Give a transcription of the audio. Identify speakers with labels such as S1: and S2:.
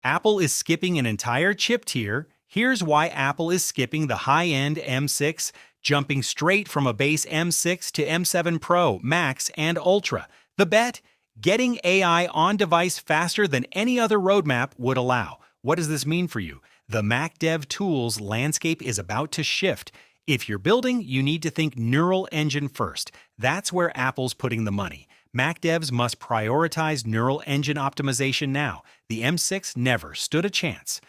S1: Apple is skipping an entire chip tier. Here's why Apple is skipping the high-end M6, jumping straight from a base M6 to M7 Pro, Max, and Ultra. The bet? Getting AI on device faster than any other roadmap would allow. What does this mean for you? The Mac Dev Tools landscape is about to shift. If you're building, you need to think neural engine first. That's where Apple's putting the money. Mac devs must prioritize neural engine optimization now. The M6 never stood a chance.